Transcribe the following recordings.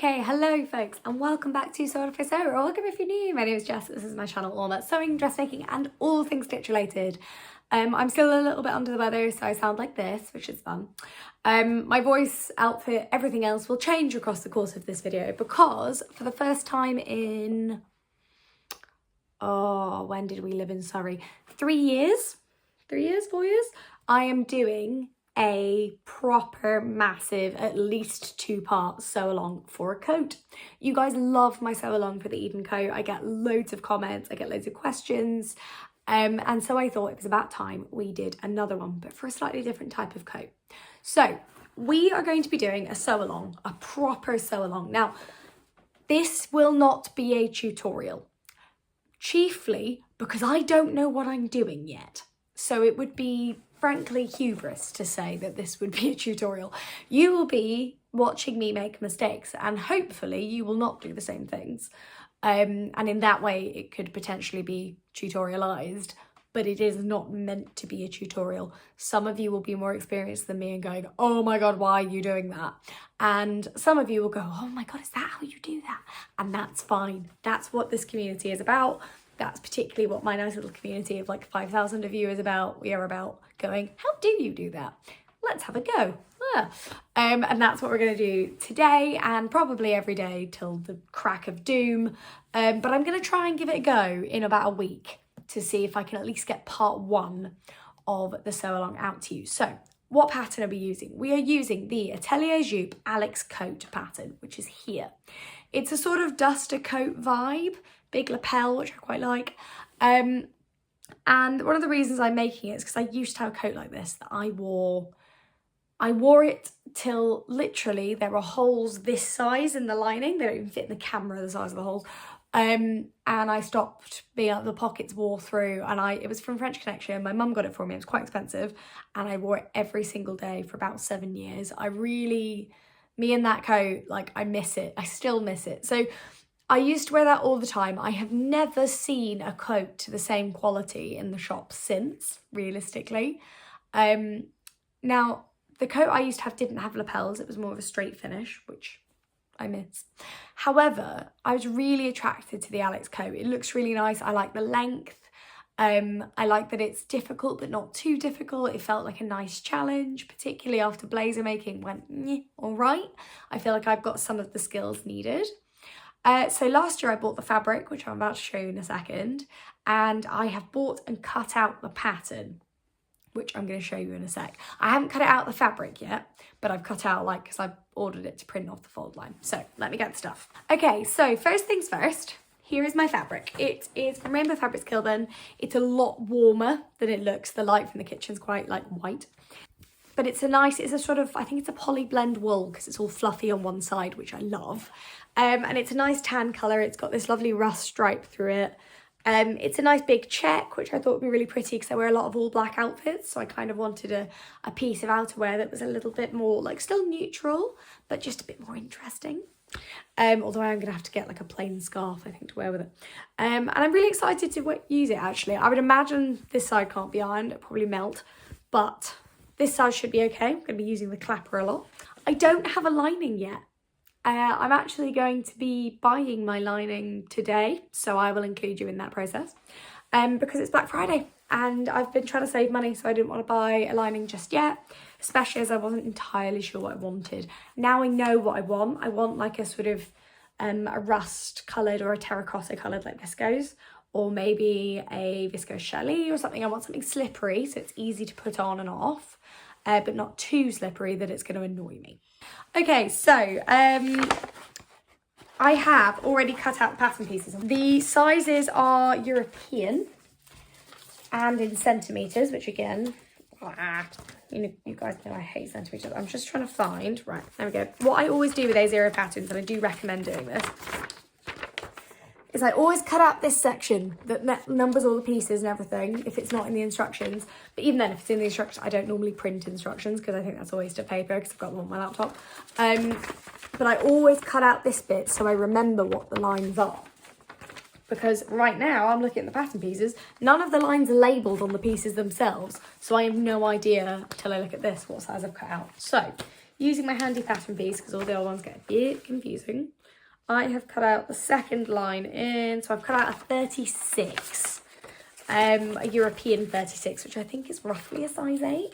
Okay, hello folks and welcome back to Sew for Sew, or welcome if you're new. My name is Jess, this is my channel all about sewing, dressmaking and all things stitch related. I'm still a little bit under the weather, so I sound like this, which is fun. My voice, outfit, everything else will change across the course of this video because for the first time in, when did we live in Surrey? 3 years? 3 years, 4 years? I am doing a proper massive at least 2-part sew along for a coat. You guys love my sew along for the Eden coat. I get loads of comments, I get loads of questions, and so I thought it was about time we did another one, but for a slightly different type of coat. So we are going to be doing a sew along, a proper sew along. Now this will not be a tutorial, chiefly because I don't know what I'm doing yet. So it would be frankly hubris to say that this would be a tutorial. You will be watching me make mistakes and hopefully you will not do the same things. And in that way it could potentially be tutorialized, but it is not meant to be a tutorial. Some of you will be more experienced than me and going, oh my God, why are you doing that? And some of you will go, oh my God, is that how you do that? And that's fine. That's what this community is about. That's particularly what my nice little community of like 5,000 of you is about. We are about going, how do you do that? Let's have a go. And that's what we're going to do today and probably every day till the crack of doom. But I'm going to try and give it a go in about a week to see if I can at least get part 1 of the sew along out to you. So what pattern are we using? We are using the Atelier Jupe Alex coat pattern, which is here. It's a sort of duster coat vibe, big lapel, which I quite like. And one of the reasons I'm making it is because I used to have a coat like this that I wore it till literally there were holes this size in the lining. They don't even fit in the camera, the size of the holes. And I stopped being able, the pockets wore through, and it was from French Connection. My mum got it for me, it was quite expensive, and I wore it every single day for about 7 years. Me and that coat, like, I miss it. I still miss it. So I used to wear that all the time. I have never seen a coat to the same quality in the shop since, realistically. Now, the coat I used to have didn't have lapels. It was more of a straight finish, which I miss. However, I was really attracted to the Alex coat. It looks really nice. I like the length. I like that it's difficult, but not too difficult. It felt like a nice challenge, particularly after blazer making went, all right. I feel like I've got some of the skills needed. So last year I bought the fabric, which I'm about to show you in a second, and I have bought and cut out the pattern, which I'm going to show you in a sec. I haven't cut it out the fabric yet, but I've cut out, like, because I've ordered it to print off the fold line. So let me get the stuff. Okay, so first things first, here is my fabric. It is from Rainbow Fabrics Kilburn. It's a lot warmer than it looks. The light from the kitchen's quite like white. But it's a sort of, I think it's a poly blend wool because it's all fluffy on one side, which I love. And it's a nice tan colour. It's got this lovely rust stripe through it. It's a nice big check, which I thought would be really pretty because I wear a lot of all black outfits. So I kind of wanted a piece of outerwear that was a little bit more, like, still neutral, but just a bit more interesting. Although I'm going to have to get like a plain scarf, I think, to wear with it. And I'm really excited to use it, actually. I would imagine this side can't be ironed, it'll probably melt, but this side should be okay. I'm going to be using the clapper a lot. I don't have a lining yet. I'm actually going to be buying my lining today, so I will include you in that process because it's Black Friday and I've been trying to save money, so I didn't want to buy a lining just yet, especially as I wasn't entirely sure what I wanted. Now I know what I want. I want like a sort of a rust coloured or a terracotta coloured like viscose, or maybe a viscose challis or something. I want something slippery so it's easy to put on and off, but not too slippery that it's going to annoy me. Okay, so I have already cut out the pattern pieces. The sizes are European and in centimetres, which again, you guys know I hate centimetres. I'm just trying to find, right, there we go. What I always do with A0 patterns, and I do recommend doing this, is I always cut out this section that numbers all the pieces and everything if it's not in the instructions. But even then, if it's in the instructions, I don't normally print instructions because I think that's a waste of paper because I've got them on my laptop. But I always cut out this bit so I remember what the lines are. Because right now, I'm looking at the pattern pieces, none of the lines are labelled on the pieces themselves. So I have no idea, until I look at this, what size I've cut out. So using my handy pattern piece, because all the old ones get a bit confusing, I have cut out the second line in. So I've cut out a 36, a European 36, which I think is roughly a size 8.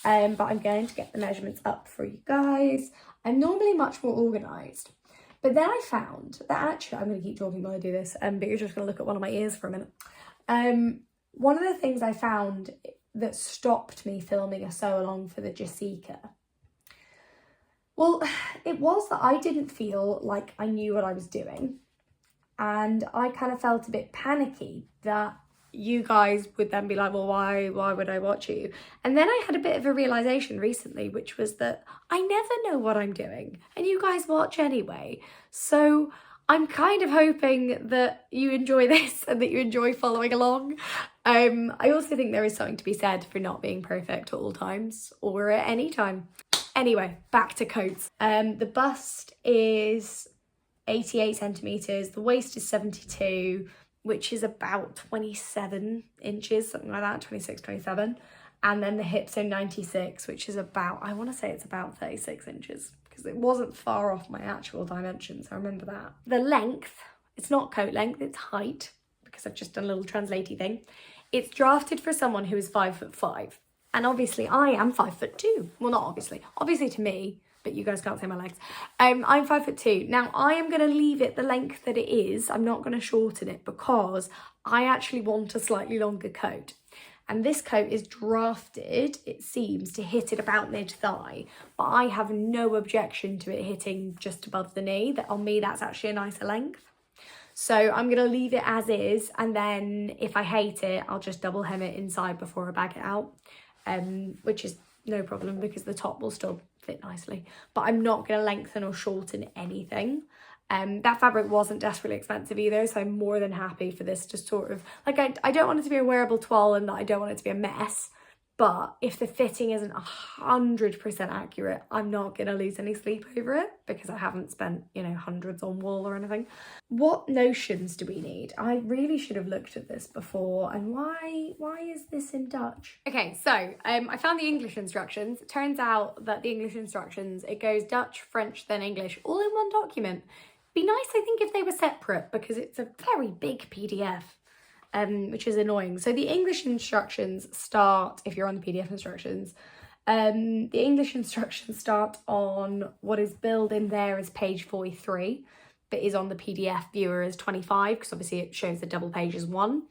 But I'm going to get the measurements up for you guys. I'm normally much more organised. But then I found that actually, I'm going to keep talking while I do this, but you're just going to look at one of my ears for a minute. One of the things I found that stopped me filming a sew along for the Jessica, well, it was that I didn't feel like I knew what I was doing. And I kind of felt a bit panicky that you guys would then be like, well, why would I watch you? And then I had a bit of a realization recently, which was that I never know what I'm doing and you guys watch anyway. So I'm kind of hoping that you enjoy this and that you enjoy following along. I also think there is something to be said for not being perfect at all times or at any time. Anyway, back to coats. The bust is 88 centimetres, the waist is 72, which is about 27 inches, something like that, 26, 27. And then the hips are 96, which is about, I want to say it's about 36 inches, because it wasn't far off my actual dimensions, I remember that. The length, it's not coat length, it's height, because I've just done a little translatey thing. It's drafted for someone who is 5'5". And obviously I am 5'2". Well, not obviously to me, but you guys can't see my legs. I'm 5'2". Now I am going to leave it the length that it is. I'm not going to shorten it because I actually want a slightly longer coat. And this coat is drafted, it seems, to hit it about mid-thigh, but I have no objection to it hitting just above the knee. That on me, that's actually a nicer length. So I'm going to leave it as is, and then if I hate it, I'll just double hem it inside before I bag it out, which is no problem because the top will still fit nicely. But I'm not going to lengthen or shorten anything. That fabric wasn't desperately expensive either, so I'm more than happy for this to sort of, like, I don't want it to be a wearable toile and that I don't want it to be a mess, but if the fitting isn't 100% accurate, I'm not going to lose any sleep over it because I haven't spent, you know, hundreds on wool or anything. What notions do we need? I really should have looked at this before. And why is this in Dutch? Okay, so I found the English instructions. It turns out that the English instructions, it goes Dutch, French, then English, all in one document. Be nice, I think, if they were separate because it's a very big PDF. Which is annoying. So the English instructions start, if you're on the PDF instructions, the English instructions start on what is billed in there as page 43, but is on the PDF viewer as 25, because obviously it shows the double page as 1,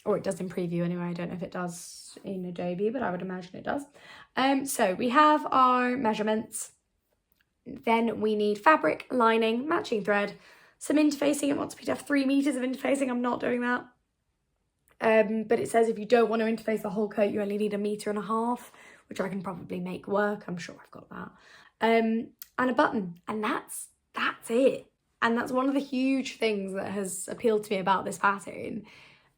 or it does in preview anyway. I don't know if it does in Adobe, but I would imagine it does. So we have our measurements. Then we need fabric, lining, matching thread, some interfacing. It wants me to have 3 meters of interfacing. I'm not doing that. But it says if you don't want to interface the whole coat, you only need 1.5 meters, which I can probably make work. I'm sure I've got that. And a button, and that's it. And that's one of the huge things that has appealed to me about this pattern.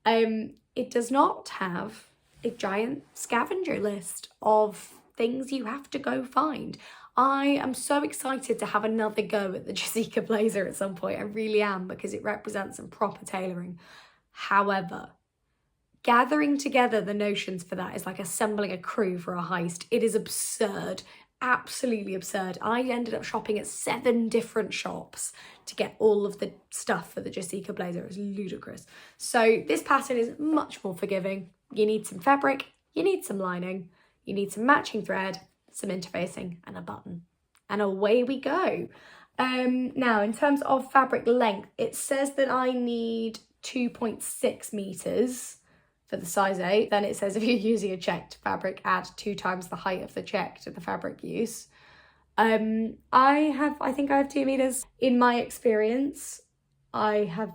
It does not have a giant scavenger list of things you have to go find. I am so excited to have another go at the Jessica blazer at some point. I really am, because it represents some proper tailoring. However, gathering together the notions for that is like assembling a crew for a heist. It is absurd, absolutely absurd. I ended up shopping at 7 different shops to get all of the stuff for the Jessica blazer. It was ludicrous. So this pattern is much more forgiving. You need some fabric, you need some lining, you need some matching thread, some interfacing, and a button, and away we go. Now in terms of fabric length, it says that I need 2.6 meters for the size 8. Then it says if you're using a checked fabric, add 2 times the height of the check to the fabric use. I think I have 2 meters. In my experience, I have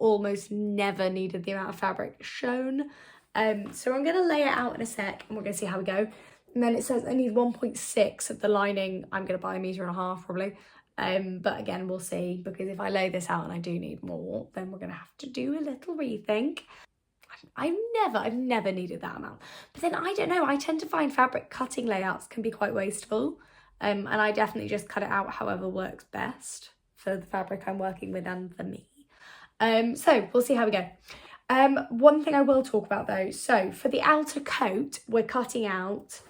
almost never needed the amount of fabric shown. So I'm going to lay it out in a sec and we're going to see how we go. And then it says I need 1.6 of the lining. I'm going to buy 1.5 meters probably. But again, we'll see, because if I lay this out and I do need more, then we're going to have to do a little rethink. I've never needed that amount. But then I don't know, I tend to find fabric cutting layouts can be quite wasteful. And I definitely just cut it out however works best for the fabric I'm working with and for me. So we'll see how we go. One thing I will talk about though, so for the outer coat, we're cutting out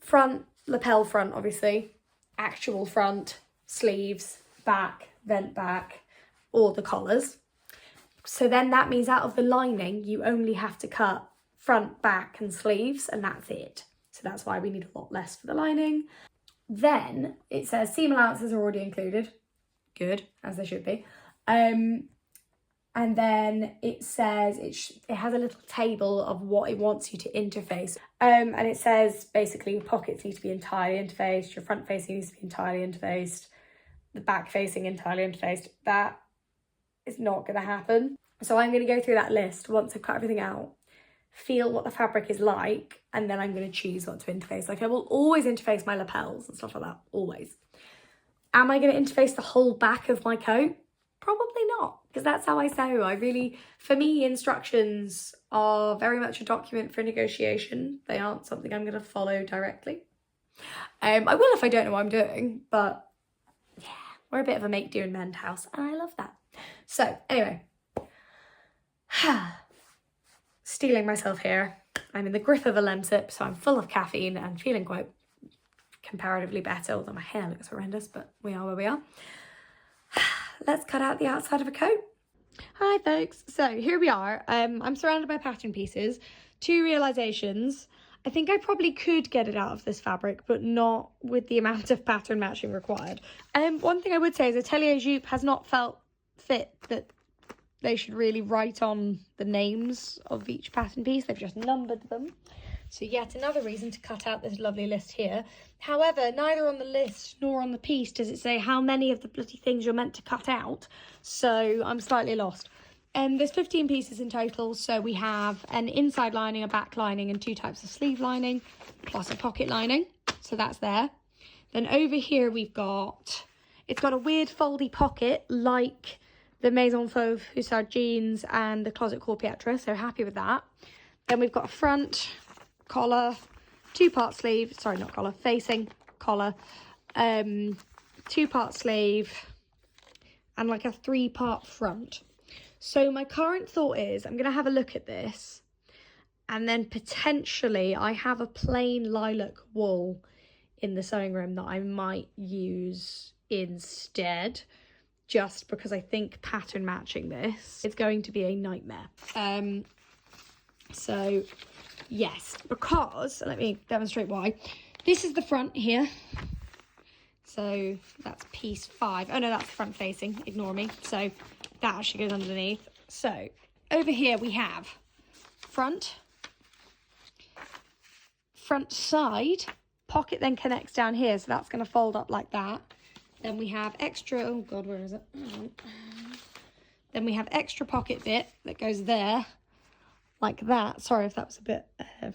front, lapel front, obviously, actual front, sleeves, back, vent back, or the collars. So then that means out of the lining, you only have to cut front, back, and sleeves, and that's it. So that's why we need a lot less for the lining. Then it says seam allowances are already included. Good, as they should be. And then it says it has a little table of what it wants you to interface. And it says basically your pockets need to be entirely interfaced, your front facing needs to be entirely interfaced, the back facing entirely interfaced. That is not going to happen. So I'm going to go through that list once I've cut everything out, feel what the fabric is like, and then I'm going to choose what to interface. Like I will always interface my lapels and stuff like that, always. Am I going to interface the whole back of my coat? Probably not, because that's how I sew. For me, instructions are very much a document for negotiation. They aren't something I'm going to follow directly. I will if I don't know what I'm doing, but yeah, we're a bit of a make do and mend house, and I love that. So anyway, stealing myself here. I'm in the grip of a Lemsip, so I'm full of caffeine and feeling quite comparatively better, although my hair looks horrendous, but we are where we are. Let's cut out the outside of a coat. Hi folks, so here we are. I'm surrounded by pattern pieces. 2 realizations. I think I probably could get it out of this fabric, but not with the amount of pattern matching required. One thing I would say is Atelier Jupe has not felt fit that they should really write on the names of each pattern piece. They've just numbered them. So yet another reason to cut out this lovely list here. However, neither on the list nor on the piece does it say how many of the bloody things you're meant to cut out. So I'm slightly lost. There's 15 pieces in total. So we have an inside lining, a back lining, and 2 types of sleeve lining, plus a pocket lining. So that's there. Then over here we've got, it's got a weird foldy pocket like the Maison Fauve Hussard jeans and the Closet Core Pietra. So happy with that. Then we've got a front collar, 2-part sleeve, sorry, not collar, facing collar, 2-part sleeve, and like a 3-part front. So my current thought is I'm going to have a look at this, and then potentially I have a plain lilac wool in the sewing room that I might use instead, just because I think pattern matching this is going to be a nightmare. So yes, because, let me demonstrate why. This is the front here. So that's piece 5. Oh no, that's front facing, ignore me. So that actually goes underneath. So over here we have front side, pocket then connects down here. So that's going to fold up like that. Then we have extra, oh God, where is it? Then we have extra pocket bit that goes there. Like that. Sorry if that was a bit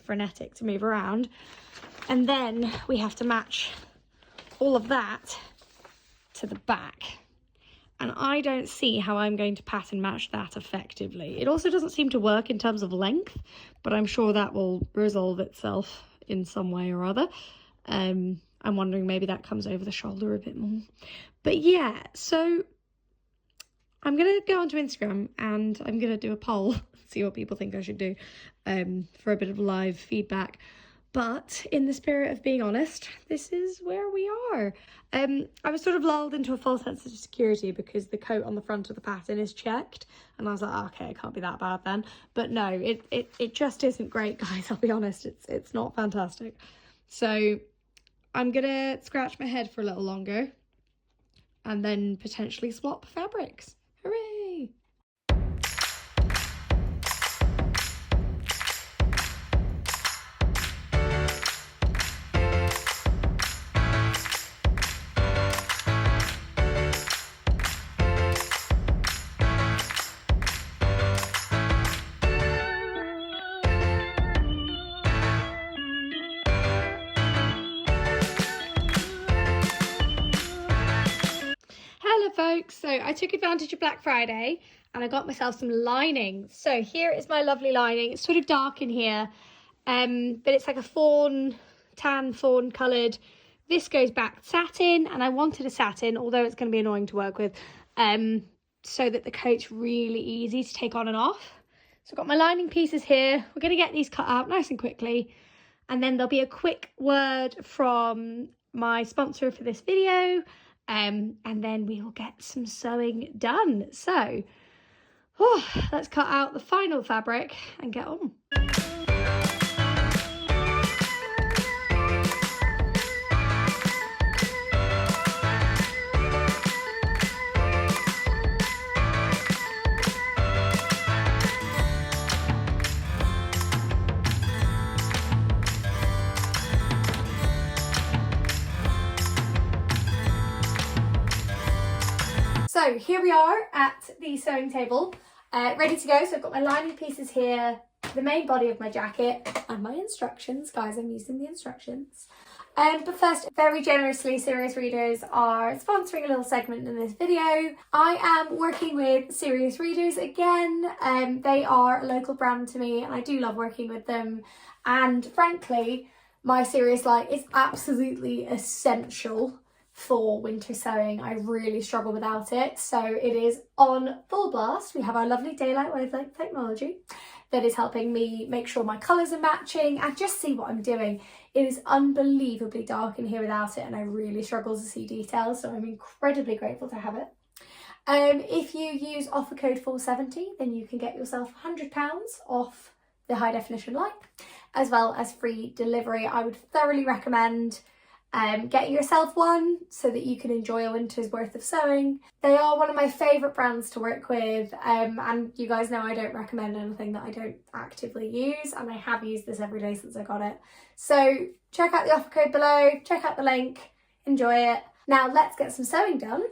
frenetic to move around. And then we have to match all of that to the back. And I don't see how I'm going to pattern match that effectively. It also doesn't seem to work in terms of length, but I'm sure that will resolve itself in some way or other. I'm wondering maybe that comes over the shoulder a bit more. But yeah, so I'm going to go onto Instagram and I'm going to do a poll, see what people think I should do for a bit of live feedback. But in the spirit of being honest, this is where we are. I was sort of lulled into a false sense of security because the coat on the front of the pattern is checked. And I was like, oh, okay, it can't be that bad then. But no, it just isn't great, guys. I'll be honest, it's not fantastic. So I'm going to scratch my head for a little longer and then potentially swap fabrics. Hooray! Hello folks, so I took advantage of Black Friday and I got myself some lining. So here is my lovely lining. It's sort of dark in here, but it's like a tan fawn coloured viscose backed satin, and I wanted a satin, although it's going to be annoying to work with, so that the coat's really easy to take on and off. So I've got my lining pieces here. We're going to get these cut out nice and quickly, And then there'll be a quick word from my sponsor for this video, and then we will get some sewing done. So, let's cut out the final fabric and get on. So here we are at the sewing table, ready to go. So I've got my lining pieces here, the main body of my jacket, and my instructions. Guys, I'm using the instructions. But first, very generously, Serious Readers are sponsoring a little segment in this video. I am working with Serious Readers again. They are a local brand to me, and I do love working with them. And frankly, my Serious Light is absolutely essential for winter sewing. I really struggle without it, so it is on full blast. We have our lovely daylight wavelength technology that is helping me make sure my colours are matching and just see what I'm doing. It is unbelievably dark in here without it, and I really struggle to see details, so I'm incredibly grateful to have it. If you use offer code 470, then you can get yourself £100 off the high definition light, as well as free delivery. I would thoroughly recommend getting yourself one so that you can enjoy a winter's worth of sewing. They are one of my favourite brands to work with, and you guys know I don't recommend anything that I don't actively use, and I have used this every day since I got it. So check out the offer code below, check out the link, enjoy it. Now let's get some sewing done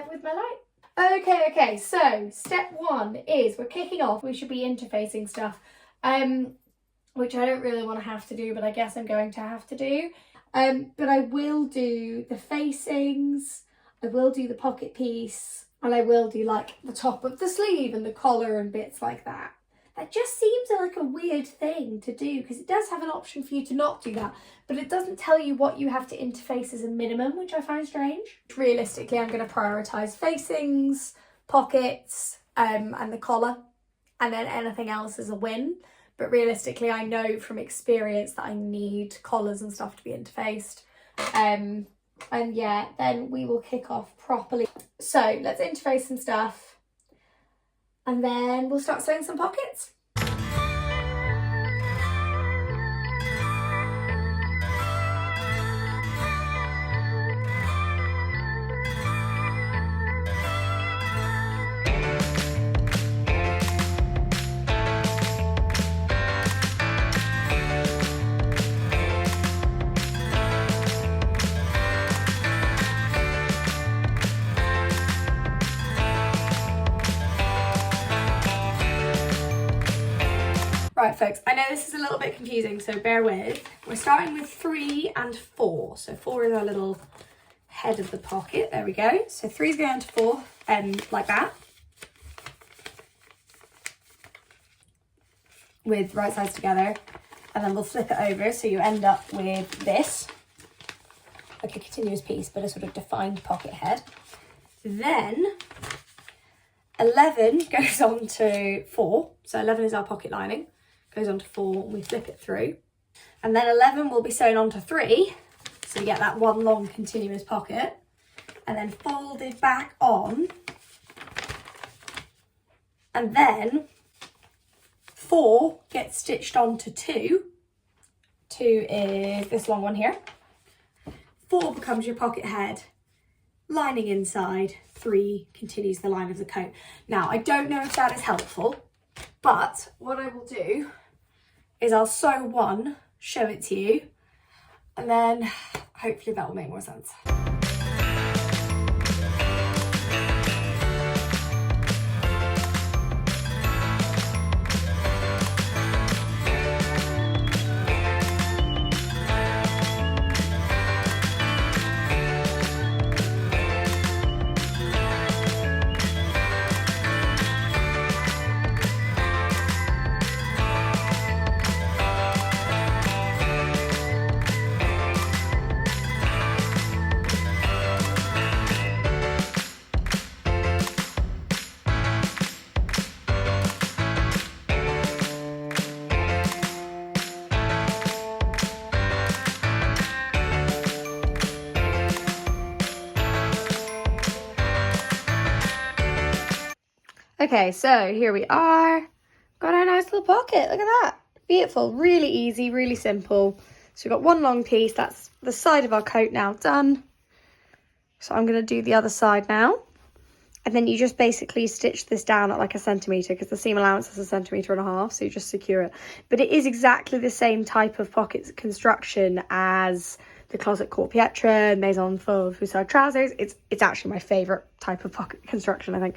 with my light. Okay, so step one is we're kicking off. We should be interfacing stuff, which I don't really want to have to do, but I guess I'm going to have to do. But I will do the facings, I will do the pocket piece, and I will do like the top of the sleeve and the collar and bits like that. That just seems like a weird thing to do, because it does have an option for you to not do that, but it doesn't tell you what you have to interface as a minimum, which I find strange. Realistically, I'm going to prioritise facings, pockets, and the collar, and then anything else is a win. But realistically, I know from experience that I need collars and stuff to be interfaced. And yeah, then we will kick off properly. So let's interface some stuff, and then we'll start sewing some pockets. Right folks, I know this is a little bit confusing, so bear with. We're starting with 3 and 4. So 4 is our little head of the pocket, there we go. So 3 is going to 4, like that. With right sides together. And then we'll flip it over, so you end up with this. Like a continuous piece, but a sort of defined pocket head. Then 11 goes on to 4. So 11 is our pocket lining. Goes on to 4 and we flip it through, and then 11 will be sewn onto 3, so you get that one long continuous pocket, and then folded back on, and then 4 gets stitched onto 2. 2 is this long one here. 4 becomes your pocket head, lining inside. 3 continues the line of the coat. Now I don't know if that is helpful, but what I will do is I'll sew 1, show it to you, and then hopefully that will make more sense. Okay, so here we are. Got our nice little pocket. Look at that. Beautiful. Really easy, really simple. So we've got one long piece. That's the side of our coat now done. So I'm going to do the other side now. And then you just basically stitch this down at like 1 centimetre because the seam allowance is 1.5 centimetres, so you just secure it. But it is exactly the same type of pocket construction as the Closet Court Pietra and Maison Foussard trousers. It's actually my favourite type of pocket construction, I think.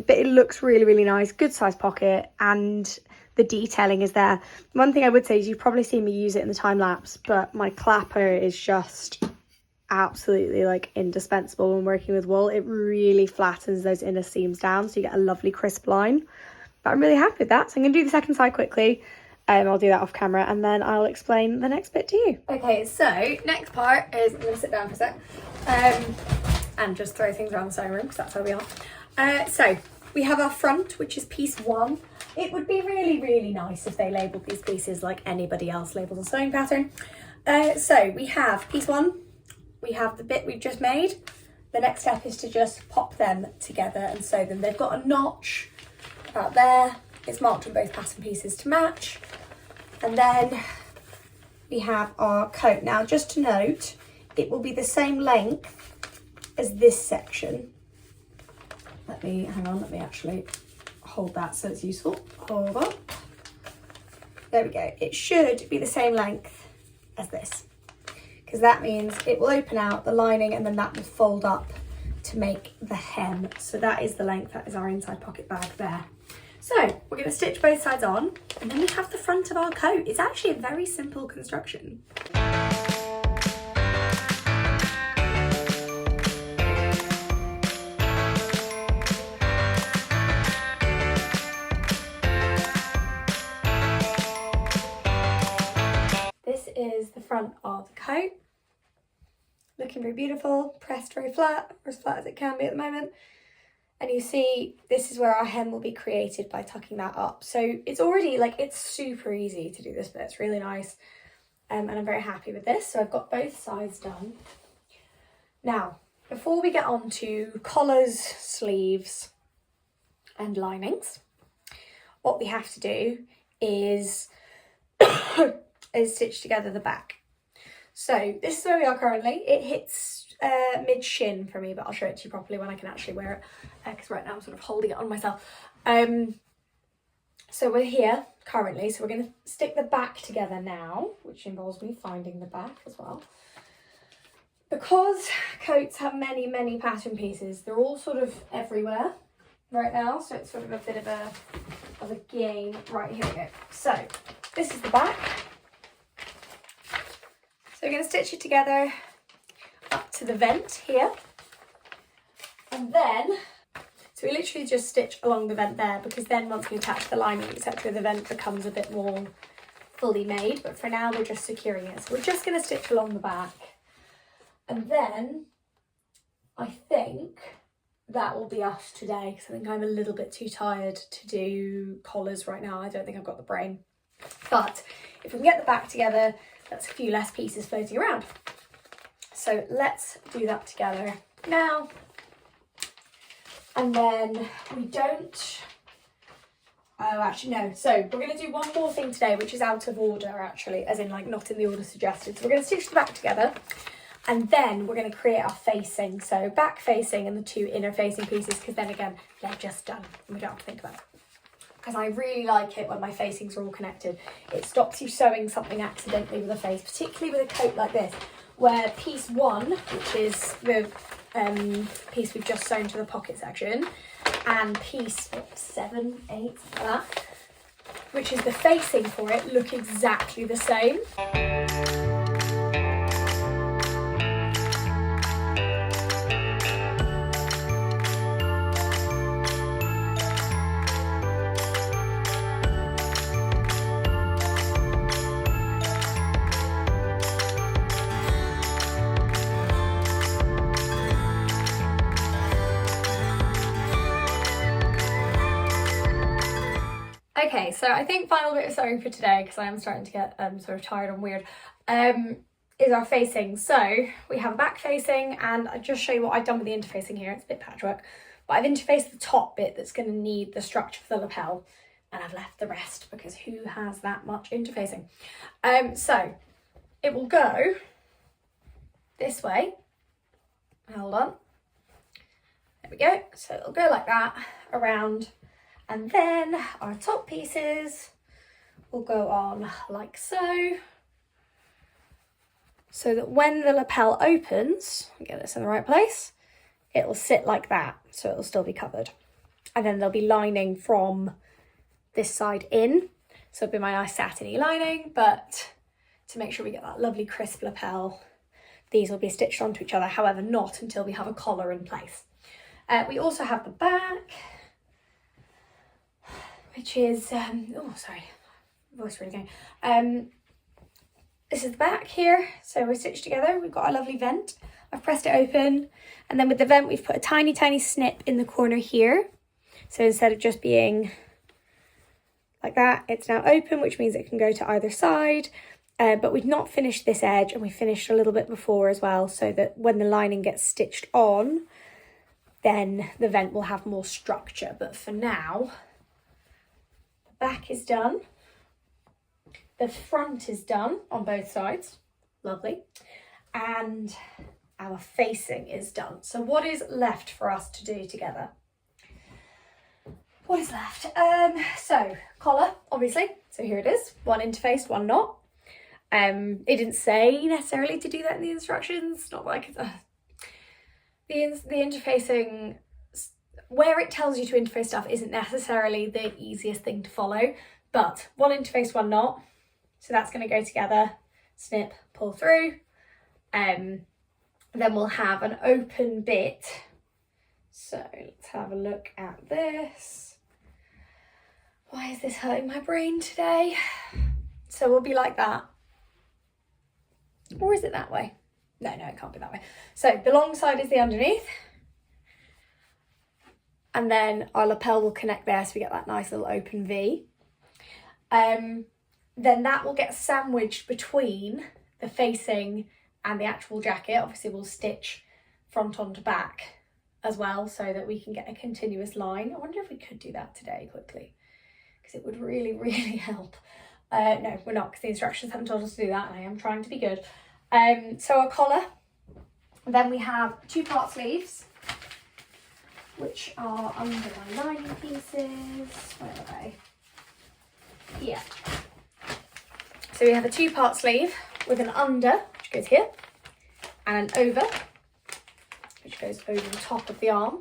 But it looks really, really nice, good size pocket, and the detailing is there. One thing I would say is you've probably seen me use it in the time lapse, but my clapper is just absolutely like indispensable when working with wool. It really flattens those inner seams down, so you get a lovely crisp line. But I'm really happy with that, so I'm going to do the second side quickly. I'll do that off camera and then I'll explain the next bit to you. Okay, so next part is, I'm going to sit down for a sec and just throw things around the sewing room because that's how we are. So we have our front, which is piece 1. It would be really, really nice if they labelled these pieces like anybody else labels a sewing pattern. So we have piece 1, we have the bit we've just made. The next step is to just pop them together and sew them. They've got a notch about there. It's marked on both pattern pieces to match. And then we have our coat. Now, just to note, it will be the same length as this section. Let me actually hold that so it's useful. Hold on. There we go. It should be the same length as this, because that means it will open out the lining and then that will fold up to make the hem. So that is the length, that is our inside pocket bag there. So we're going to stitch both sides on and then we have the front of our coat. It's actually a very simple construction. This is the front of the coat. Looking very beautiful, pressed very flat, or as flat as it can be at the moment. And you see, this is where our hem will be created by tucking that up. So it's already, like, it's super easy to do this bit. It's really nice. And I'm very happy with this. So I've got both sides done. Now, before we get on to collars, sleeves, and linings, what we have to do is, is stitch together the back. So this is where we are currently. It hits mid shin for me, but I'll show it to you properly when I can actually wear it, because right now I'm sort of holding it on myself. So we're here currently, so we're going to stick the back together now, which involves me finding the back as well. Because coats have many, many pattern pieces, they're all sort of everywhere right now, so it's sort of a bit of a game. Right, here we go. So this is the back. So we're going to stitch it together up to the vent here. And then, so we literally just stitch along the vent there, because then once we attach the lining, etc., the vent becomes a bit more fully made. But for now, we're just securing it. So we're just going to stitch along the back. And then I think that will be us today, because I think I'm a little bit too tired to do collars right now. I don't think I've got the brain. But if we can get the back together, that's a few less pieces floating around. So let's do that together now. And then we don't, oh actually no, so we're going to do one more thing today, which is out of order actually, as in like not in the order suggested. So we're going to stitch the back together and then we're going to create our facing. So back facing and the 2 inner facing pieces, because then again, they're just done and we don't have to think about it. Because I really like it when my facings are all connected. It stops you sewing something accidentally with a face, particularly with a coat like this, where piece 1, which is the piece we've just sewn to the pocket section, and piece 7, 8, like that, which is the facing for it, look exactly the same. Okay, so I think final bit of sewing for today, because I am starting to get sort of tired and weird, is our facing. So we have a back facing, and I'll just show you what I've done with the interfacing here. It's a bit patchwork, but I've interfaced the top bit that's going to need the structure for the lapel, and I've left the rest because who has that much interfacing? So it will go this way. Hold on. There we go. So it'll go like that around, and then our top pieces will go on like so. So that when the lapel opens, get this in the right place, it'll sit like that. So it'll still be covered. And then there'll be lining from this side in. So it'll be my nice satiny lining, but to make sure we get that lovely crisp lapel, these will be stitched onto each other, however, not until we have a collar in place. We also have the back, which is, oh, sorry, voice really going. This is the back here, so we're stitched together. We've got our lovely vent. I've pressed it open, and then with the vent, we've put a tiny, tiny snip in the corner here. So instead of just being like that, it's now open, which means it can go to either side. But we've not finished this edge, and we finished a little bit before as well, so that when the lining gets stitched on, then the vent will have more structure. But for now, the back is done. The front is done on both sides. Lovely. And our facing is done. So what is left for us to do together? What is left? So collar, obviously. So here it is. One interfaced, one not. It didn't say necessarily to do that in the instructions. Not like the interfacing, where it tells you to interface stuff isn't necessarily the easiest thing to follow, but one interface, one not. So that's going to go together, snip, pull through. Then we'll have an open bit. So let's have a look at this. Why is this hurting my brain today? So we'll be like that. Or is it that way? No, it can't be that way. So the long side is the underneath. And then our lapel will connect there, so we get that nice little open V. Then that will get sandwiched between the facing and the actual jacket. Obviously we'll stitch front onto back as well, so that we can get a continuous line. I wonder if we could do that today quickly, because it would really, really help. No, we're not, because the instructions haven't told us to do that, and I am trying to be good. So our collar, then we have 2-part sleeves, which are under my lining pieces. Where are they? Yeah. So we have a 2-part sleeve with an under, which goes here, and an over, which goes over the top of the arm,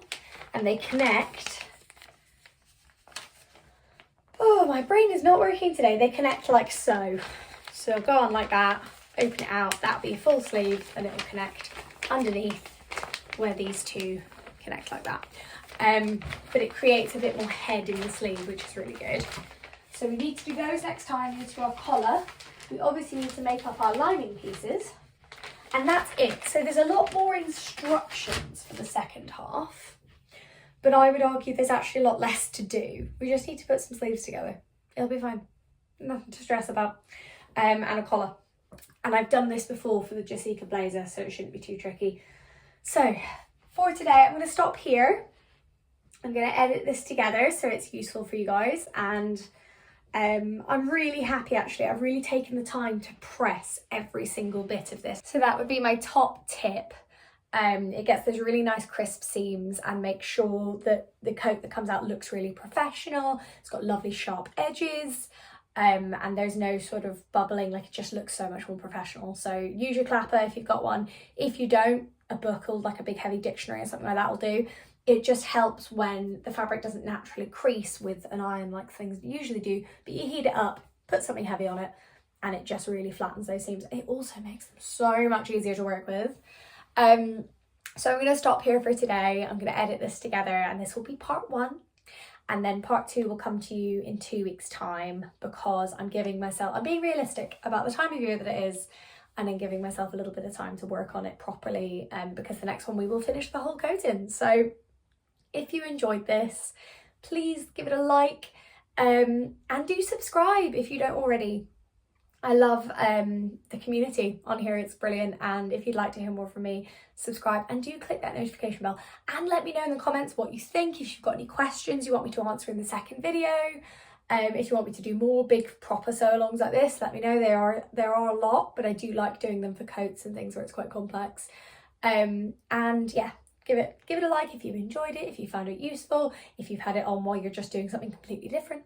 and they connect. Oh, my brain is not working today. They connect like so. So it'll go on like that, open it out, that'll be a full sleeve, and it'll connect underneath where these two connect like that. But it creates a bit more head in the sleeve, which is really good. So we need to do those next time. We need to do our collar. We obviously need to make up our lining pieces, and that's it. So there's a lot more instructions for the second half, but I would argue there's actually a lot less to do. We just need to put some sleeves together. It'll be fine. Nothing to stress about. And a collar. And I've done this before for the Jessica blazer, so it shouldn't be too tricky. So for today, I'm going to stop here. I'm going to edit this together so it's useful for you guys, and I'm really happy actually. I've really taken the time to press every single bit of this. So that would be my top tip. It gets those really nice crisp seams and make sure that the coat that comes out looks really professional. It's got lovely sharp edges, and there's no sort of bubbling, like it just looks so much more professional. So use your clapper if you've got one. If you don't, a book or like a big heavy dictionary or something like that will do. It just helps when the fabric doesn't naturally crease with an iron like things usually do, but you heat it up, put something heavy on it, and it just really flattens those seams. It also makes them so much easier to work with. So I'm going to stop here for today. I'm going to edit this together, and this will be part 1. And then part 2 will come to you in 2 weeks' time, because I'm being realistic about the time of year that it is, and then giving myself a little bit of time to work on it properly, because the next one we will finish the whole coat in. So if you enjoyed this, please give it a like, and do subscribe if you don't already. I love the community on here, it's brilliant. And if you'd like to hear more from me, subscribe and do click that notification bell and let me know in the comments what you think. If you've got any questions you want me to answer in the second video, if you want me to do more big proper sew-alongs like this, let me know. There are a lot, but I do like doing them for coats and things where it's quite complex. And yeah, give it a like if you enjoyed it, if you found it useful, if you've had it on while you're just doing something completely different.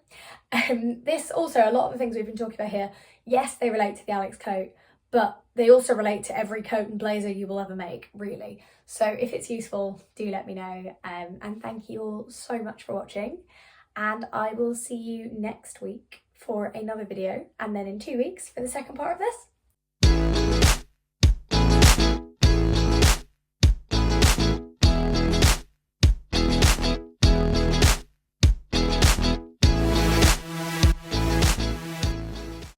This also, a lot of the things we've been talking about here, yes, they relate to the Alex coat, but they also relate to every coat and blazer you will ever make, really. So if it's useful, do let me know. And thank you all so much for watching. And I will see you next week for another video, and then in 2 weeks for the second part of this.